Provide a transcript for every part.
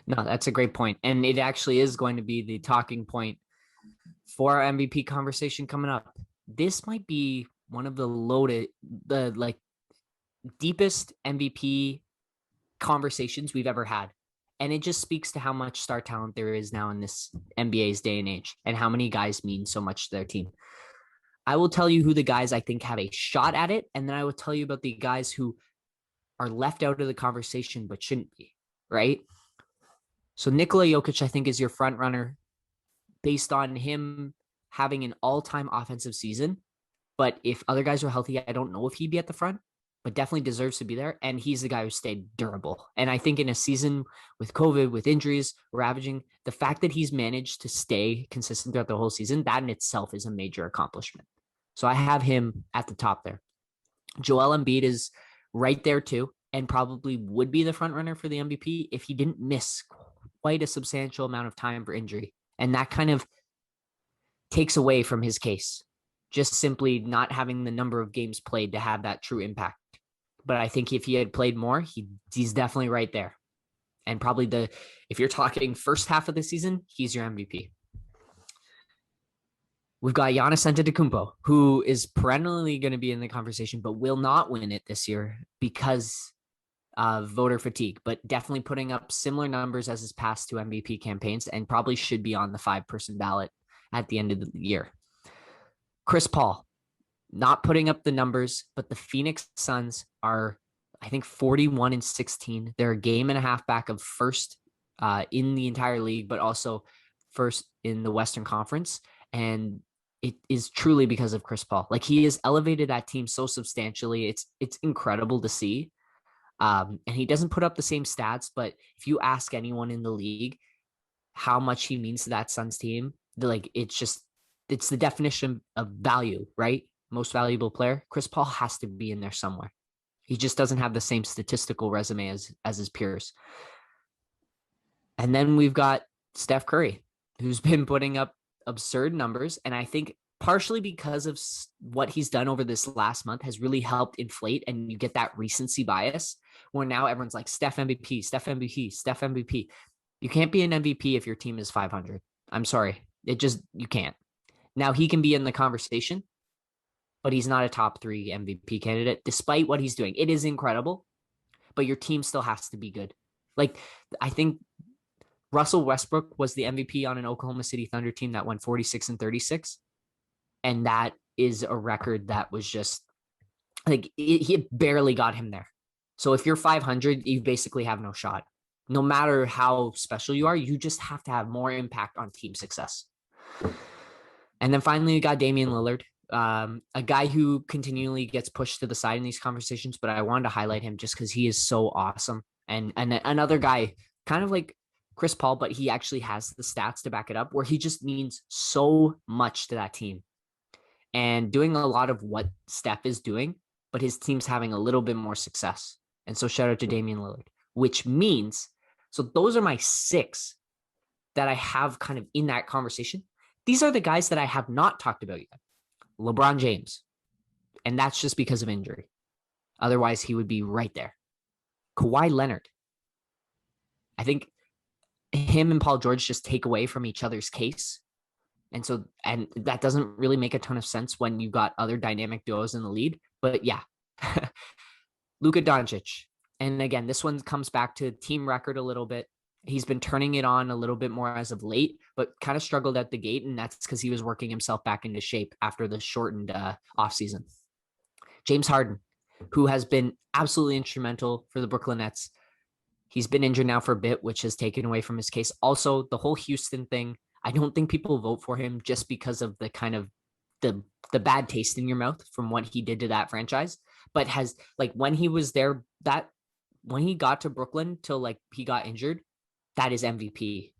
No, that's a great point. And it actually is going to be the talking point for our MVP conversation coming up. This might be one of the like deepest MVP conversations we've ever had. And it just speaks to how much star talent there is now in this NBA's day and age and how many guys mean so much to their team. I will tell you who the guys I think have a shot at it. And then I will tell you about the guys who are left out of the conversation but shouldn't be, right? So Nikola Jokic, I think, is your front runner based on him having an all-time offensive season. But if other guys were healthy, I don't know if he'd be at the front, but definitely deserves to be there. And he's the guy who stayed durable. And I think in a season with COVID, with injuries, ravaging, the fact that he's managed to stay consistent throughout the whole season, that in itself is a major accomplishment. So I have him at the top there. Joel Embiid is right there too, and probably would be the front runner for the MVP if he didn't miss quite a substantial amount of time for injury. And that kind of takes away from his case, just simply not having the number of games played to have that true impact. But I think if he had played more, he's definitely right there. And probably if you're talking first half of the season, he's your MVP. We've got Giannis Antetokounmpo, who is perennially going to be in the conversation, but will not win it this year because of voter fatigue, but definitely putting up similar numbers as his past two MVP campaigns and probably should be on the 5-person ballot at the end of the year. Chris Paul, not putting up the numbers, but the Phoenix Suns are, I think, 41-16. They're a game and a half back of first in the entire league, but also first in the Western Conference. And it is truly because of Chris Paul. Like, he has elevated that team so substantially. It's incredible to see. And he doesn't put up the same stats, but if you ask anyone in the league how much he means to that Suns team, it's the definition of value, right? Most valuable player. Chris Paul has to be in there somewhere. He just doesn't have the same statistical resume as his peers. And then we've got Steph Curry, who's been putting up absurd numbers. And I think partially because of what he's done over this last month has really helped inflate, and you get that recency bias where now everyone's like, Steph MVP, Steph MVP, Steph MVP. You can't be an MVP if your team is 500. I'm sorry. You can't. Now he can be in the conversation, but he's not a top 3 MVP candidate, despite what he's doing. It is incredible, but your team still has to be good. Like, I think Russell Westbrook was the MVP on an Oklahoma City Thunder team that went 46-36. And that is a record that was just like, he barely got him there. So if you're 500, you basically have no shot. No matter how special you are, you just have to have more impact on team success. And then finally, we got Damian Lillard, a guy who continually gets pushed to the side in these conversations, but I wanted to highlight him just because he is so awesome. And another guy, kind of like Chris Paul, but he actually has the stats to back it up, where he just means so much to that team and doing a lot of what Steph is doing, but his team's having a little bit more success. And so shout out to Damian Lillard, which means, so those are my 6 that I have kind of in that conversation. These are the guys that I have not talked about yet. LeBron James, and that's just because of injury. Otherwise, he would be right there. Kawhi Leonard. I think him and Paul George just take away from each other's case. And that doesn't really make a ton of sense when you've got other dynamic duos in the lead. But yeah, Luka Doncic. And again, this one comes back to team record a little bit. He's been turning it on a little bit more as of late, but kind of struggled at the gate. And that's because he was working himself back into shape after the shortened offseason. James Harden, who has been absolutely instrumental for the Brooklyn Nets. He's been injured now for a bit, which has taken away from his case. Also, the whole Houston thing, I don't think people vote for him just because of the kind of the bad taste in your mouth from what he did to that franchise, but has, like, when he was there, that when he got to Brooklyn till like he got injured, that is MVP.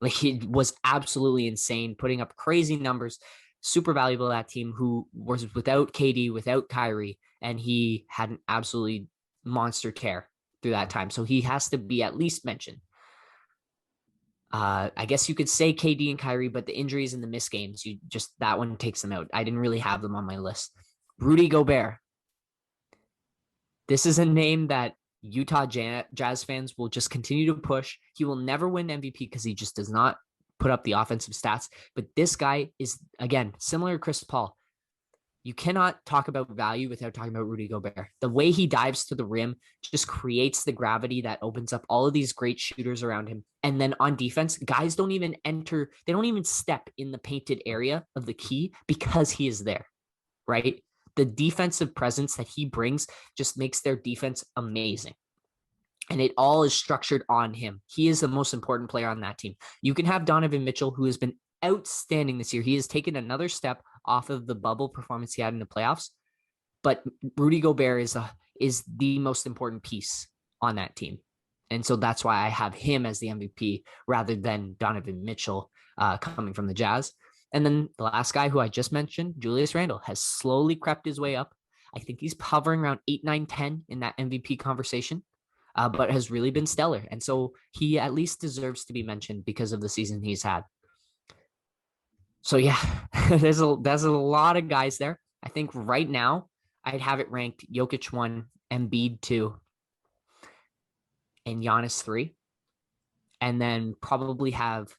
Like, he was absolutely insane, putting up crazy numbers, super valuable to that team who was without KD, without Kyrie, and he had an absolutely monster tear through that time. So he has to be at least mentioned. I guess you could say KD and Kyrie, but the injuries and the missed games, that one takes them out. I didn't really have them on my list. Rudy Gobert. This is a name that Utah Jazz fans will just continue to push. He will never win MVP because he just does not put up the offensive stats. But this guy is, again, similar to Chris Paul. You cannot talk about value without talking about Rudy Gobert. The way he dives to the rim just creates the gravity that opens up all of these great shooters around him. And then on defense, guys don't even enter, they don't even step in the painted area of the key because he is there, right? The defensive presence that he brings just makes their defense amazing. And it all is structured on him. He is the most important player on that team. You can have Donovan Mitchell, who has been outstanding this year. He has taken another step off of the bubble performance he had in the playoffs. But Rudy Gobert is the most important piece on that team. And so that's why I have him as the MVP rather than Donovan Mitchell coming from the Jazz. And then the last guy who I just mentioned, Julius Randle, has slowly crept his way up. I think he's hovering around 8, 9, 10 in that MVP conversation. But has really been stellar. And so he at least deserves to be mentioned because of the season he's had. So yeah, there's a lot of guys there. I think right now I'd have it ranked Jokic 1, Embiid 2, and Giannis 3. And then probably have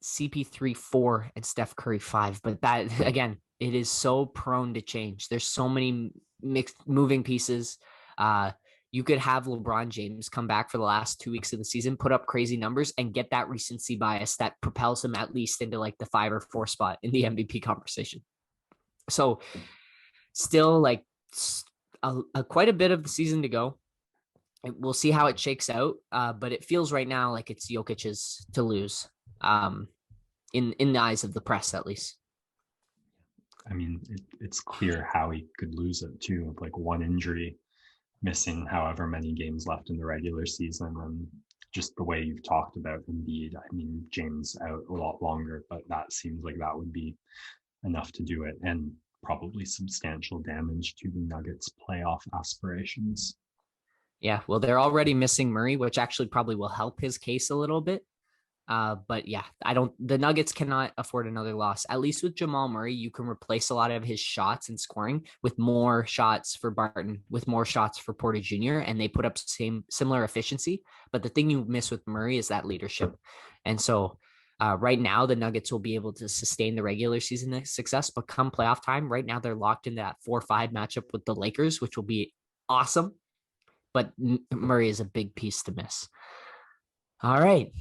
CP3 4 and Steph Curry 5. But that, again, it is so prone to change. There's so many mixed moving pieces. You could have LeBron James come back for the last 2 weeks of the season, put up crazy numbers, and get that recency bias that propels him at least into like the 5 or 4 spot in the MVP conversation. So still like quite a bit of the season to go. We'll see how it shakes out, but it feels right now like it's Jokic's to lose, in the eyes of the press, at least. I mean, it's clear how he could lose it too, with like one injury, missing however many games left in the regular season, and just the way you've talked about Embiid. I mean, James out a lot longer, but that seems like that would be enough to do it, and probably substantial damage to the Nuggets' playoff aspirations. Yeah, well, they're already missing Murray, which actually probably will help his case a little bit. But yeah, the Nuggets cannot afford another loss. At least with Jamal Murray, you can replace a lot of his shots and scoring with more shots for Barton, with more shots for Porter Jr., and they put up similar efficiency. But the thing you miss with Murray is that leadership. And so right now, the Nuggets will be able to sustain the regular season success, but come playoff time, right now they're locked into that 4-5 matchup with the Lakers, which will be awesome. But Murray is a big piece to miss. All right.